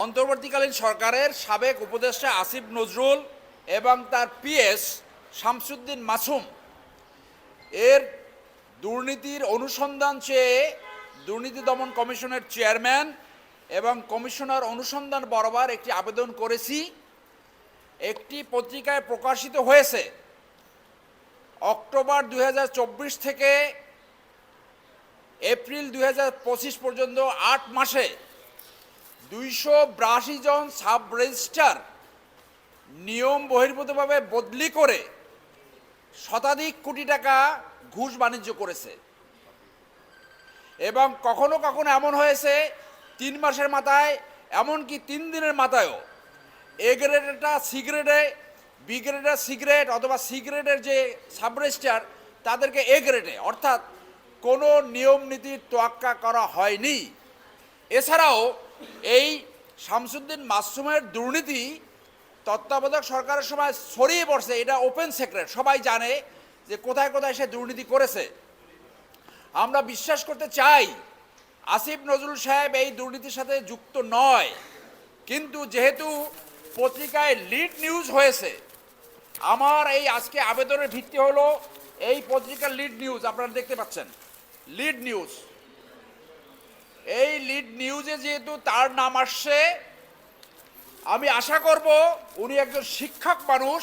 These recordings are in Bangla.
অন্তর্বর্তীকালীন সরকারের সাবেক উপদেষ্টা আসিফ নজরুল এবং তার পিএস শামসুদ্দিন মাসুম এর দুর্নীতির অনুসন্ধান চেয়ে দুর্নীতি দমন কমিশনের চেয়ারম্যান এবং কমিশনার অনুসন্ধান বরাবর একটি আবেদন করেছি। একটি পত্রিকায় প্রকাশিত হয়েছে অক্টোবর 2024 থেকে এপ্রিল 2025 পর্যন্ত 8 মাসে 282 জন সাব রেজিস্ট্রার নিয়ম বহির্ভূতভাবে বদলি করে শতাধিক কোটি টাকা ঘুষ বাণিজ্য করেছে এবং কখনো কখনো এমন হয়েছে 3 মাসের মাথায়, এমনকি 3 দিনের মাথায়ও এ গ্রেডেরটা সি গ্রেডে, বি গ্রেডের সি গ্রেড অথবা সি গ্রেডের যে সাব রেজিস্ট্রার তাদেরকে এ গ্রেডে, অর্থাৎ কোনো নিয়ম নীতির তোয়াক্কা করা হয়নি। এছাড়াও এই শামসুদ্দিন মাসুমের দুর্নীতি তত্ত্বাবধায়ক সরকারের সময় ছড়িয়ে পড়ছে, এটা ওপেন সিক্রেট, সবাই জানে যে কোথায় কোথায় সে দুর্নীতি করেছে। আমরা বিশ্বাস করতে চাই আসিফ নজরুল সাহেব এই দুর্নীতির সাথে যুক্ত নয়, কিন্তু যেহেতু পত্রিকায় লিড নিউজ হয়েছে, আমার এই আজকে আবেদনের ভিত্তি হলো এই পত্রিকার লিড নিউজ, আপনারা দেখতে পাচ্ছেন লিড নিউজ। এই লিড নিউজে যেহেতু তার নাম আসছে, আমি আশা করব উনি একজন শিক্ষক মানুষ,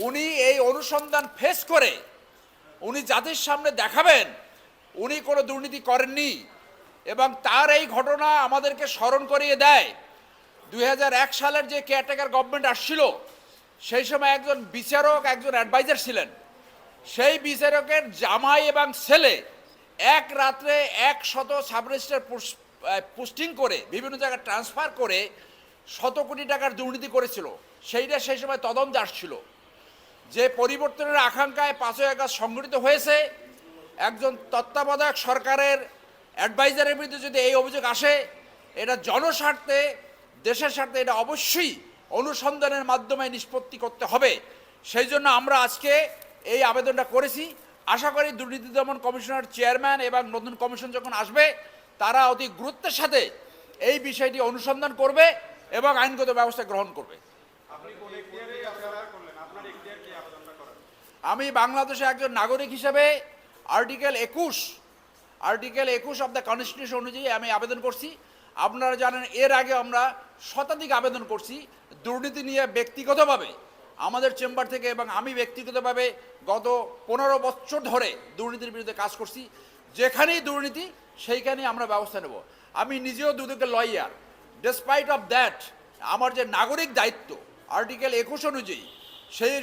উনি এই অনুসন্ধান ফেস করে উনি জাতির সামনে দেখাবেন উনি কোনো দুর্নীতি করেননি। এবং তার এই ঘটনা আমাদেরকে স্মরণ করিয়ে দেয় 2001 সালের যে কেয়ারটেকার গভর্নমেন্ট আসছিল, সেই সময় একজন বিচারক একজন অ্যাডভাইজার ছিলেন। সেই বিচারকের জামাই এবং ছেলে এক রাত্রে 100 সাব রেজিস্ট্রার পোস্টিং করে বিভিন্ন জায়গায় ট্রান্সফার করে 100 কোটি টাকার দুর্নীতি করেছিল। সেইটা সেই সময় তদন্ত আসছিল। যে পরিবর্তনের আকাঙ্ক্ষায় 5ই আগস্ট সংগঠিত হয়েছে, একজন তত্ত্বাবধায়ক সরকারের অ্যাডভাইজারের বিরুদ্ধে যদি এই অভিযোগ আসে, এটা জনস্বার্থে দেশের স্বার্থে এটা অবশ্যই অনুসন্ধানের মাধ্যমে নিষ্পত্তি করতে হবে। সেই জন্য আমরা আজকে এই আবেদনটা করেছি। আশা করি দুর্নীতি দমন কমিশনের চেয়ারম্যান এবং নতুন কমিশন যখন আসবে, তারা অতি গুরুত্বের সাথে এই বিষয়টি অনুসন্ধান করবে এবং আইনগত ব্যবস্থা গ্রহণ করবে। আমি বাংলাদেশে একজন নাগরিক হিসেবে আর্টিকেল 21 অফ দ্য কনস্টিটিউশন অনুযায়ী আমি আবেদন করছি। আপনারা জানেন এর আগে আমরা শতাধিক আবেদন করছি দুর্নীতি নিয়ে ব্যক্তিগতভাবে আমাদের চেম্বার থেকে, এবং আমি ব্যক্তিগতভাবে গত 15 বছর ধরে দুর্নীতির বিরুদ্ধে কাজ করছি। যেখানেই দুর্নীতি সেইখানেই আমরা ব্যবস্থা নেব। আমি নিজেও দুদকের লয়ার। ডেসপাইট অফ দ্যাট আমার যে নাগরিক দায়িত্ব আর্টিকেল 21 অনুযায়ী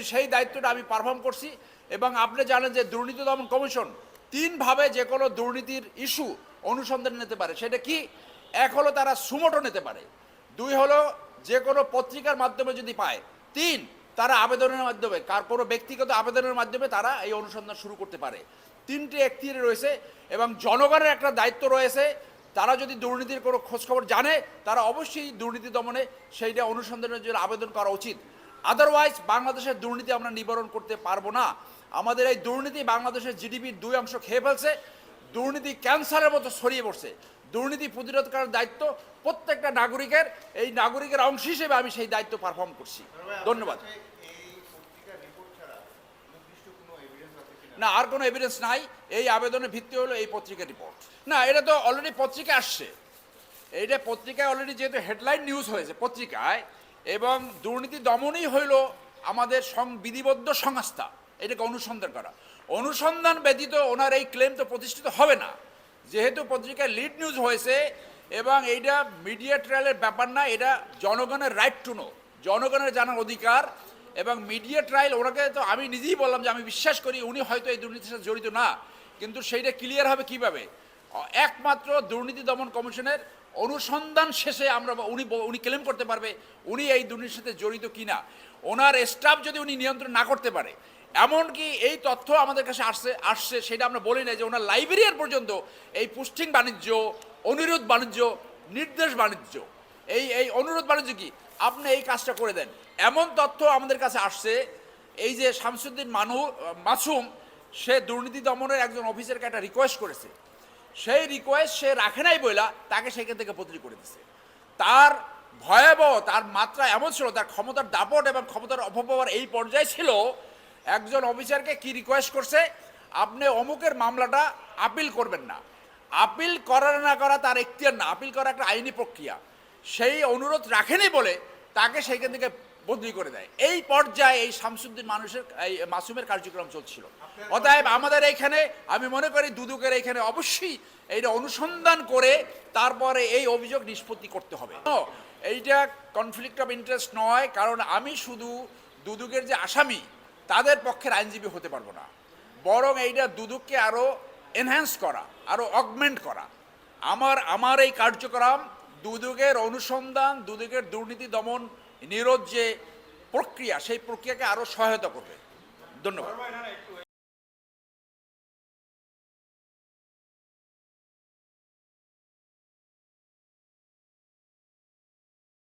সেই দায়িত্বটা আমি পারফর্ম করছি। এবং আপনি জানেন যে দুর্নীতি দমন কমিশন 3 ভাবে যে কোনো দুর্নীতির ইস্যু অনুসন্ধান নিতে পারে। সেটা কি? 1 হলো তারা সুমোটো নিতে পারে, 2 হলো যে কোনো পত্রিকার মাধ্যমে যদি পায়, 3 তারা আবেদনের মাধ্যমে কোনো ব্যক্তিগত আবেদনের মাধ্যমে তারা এই অনুসন্ধান শুরু করতে পারে। 3টে এখতিয়ার রয়েছে এবং জনগণের একটা দায়িত্ব রয়েছে। তারা যদি দুর্নীতির কোনো খোঁজখবর জানে, তারা অবশ্যই দুর্নীতি দমনে সেইটা অনুসন্ধানের জন্য আবেদন করা উচিত। আদারওয়াইজ বাংলাদেশের দুর্নীতি আমরা নিবারণ করতে পারবো না। আমাদের এই দুর্নীতি বাংলাদেশের জিডিপির 2 অংশ খেয়ে ফেলছে। দুর্নীতি ক্যান্সারের মতো ছড়িয়ে পড়ছে। দুর্নীতি প্রতিরোধ করার দায়িত্ব প্রত্যেকটা নাগরিকের। এই নাগরিকের অংশ হিসেবে আমি সেই দায়িত্ব পারফর্ম করছি। ধন্যবাদ। না, আর কোনো এভিডেন্স নাই। এই আবেদনের ভিত্তি হলো এই পত্রিকা রিপোর্ট। না, এটা তো অলরেডি পত্রিকা আসছে। এইটা পত্রিকায় অলরেডি যেহেতু হেডলাইন নিউজ হয়েছে পত্রিকায়, এবং দুর্নীতি দমনই হইল আমাদের বিধিবদ্ধ সংস্থা এটাকে অনুসন্ধান করা। অনুসন্ধান ব্যতীত ওনার এই ক্লেম তো প্রতিষ্ঠিত হবে না। যেহেতু পত্রিকায় লিড নিউজ হয়েছে এবং এইটা মিডিয়া ট্রায়ালের ব্যাপার না, এটা জনগণের রাইট টু নো, জনগণের জানার অধিকার। এবং মিডিয়া ট্রায়াল ওনাকে তো আমি নিজেই বললাম যে আমি বিশ্বাস করি উনি হয়তো এই দুর্নীতির সাথে জড়িত না, কিন্তু সেইটা ক্লিয়ার হবে কিভাবে? একমাত্র দুর্নীতি দমন কমিশনের অনুসন্ধান শেষে আমরা উনি ক্লেম করতে পারবে উনি এই দুর্নীতির সাথে জড়িত কিনা। ওনার স্টাফ যদি উনি নিয়ন্ত্রণ না করতে পারে, এমনকি এই তথ্য আমাদের কাছে আসছে সেটা আমরা বলি না যে ওনার লাইব্রেরিয়ান পর্যন্ত এই পোস্টিং বাণিজ্য, অনুরোধ বাণিজ্য, নির্দেশ বাণিজ্য, এই অনুরোধ বাণিজ্য কি আপনি এই কাজটা করে দেন, এমন তথ্য আমাদের কাছে আসছে। এই যে শামসুদ্দিন মাসুম, সে দুর্নীতি দমনের একজন অফিসারকে একটা রিকোয়েস্ট করেছে, সেই রিকোয়েস্ট সে রাখে নাই বইলা তাকে সেখান থেকে বদলি করে দিছে। তার ভয়াবহ, তার মাত্রা এমন ছিল, তার ক্ষমতার দাপট এবং ক্ষমতার অপব্যবহার এই পর্যায়ে ছিল, একজন অফিসারকে কি রিকোয়েস্ট করছে, আপনি অমুকের মামলাটা আপিল করবেন না। আপিল করার না করা তার এখতিয়ার না, আপিল করা একটা আইনি প্রক্রিয়া। সেই অনুরোধ রাখেনি বলে তাকে সেইখান থেকে বদলি করে দেয়। এই পর্যায়ে এই শামসুদ্দিন এই মাসুমের কার্যক্রম চলছিল। অতএব আমাদের এইখানে আমি মনে করি দুদকের এইখানে অবশ্যই এইটা অনুসন্ধান করে তারপরে এই অভিযোগ নিষ্পত্তি করতে হবে। এইটা কনফ্লিক্ট অফ ইন্টারেস্ট নয়, কারণ আমি শুধু দুদকের যে আসামি তাদের পক্ষের আইনজীবী হতে পারবো না, বরং এইটা দুদককে আরও এনহ্যান্স করা, আরও অগমেন্ট করা। আমার এই কার্যক্রম দুদকের অনুসন্ধান, দুদকের দুর্নীতি দমন নিরোধ যে প্রক্রিয়া, সেই প্রক্রিয়াকে আরও সহায়তা করবে। ধন্যবাদ।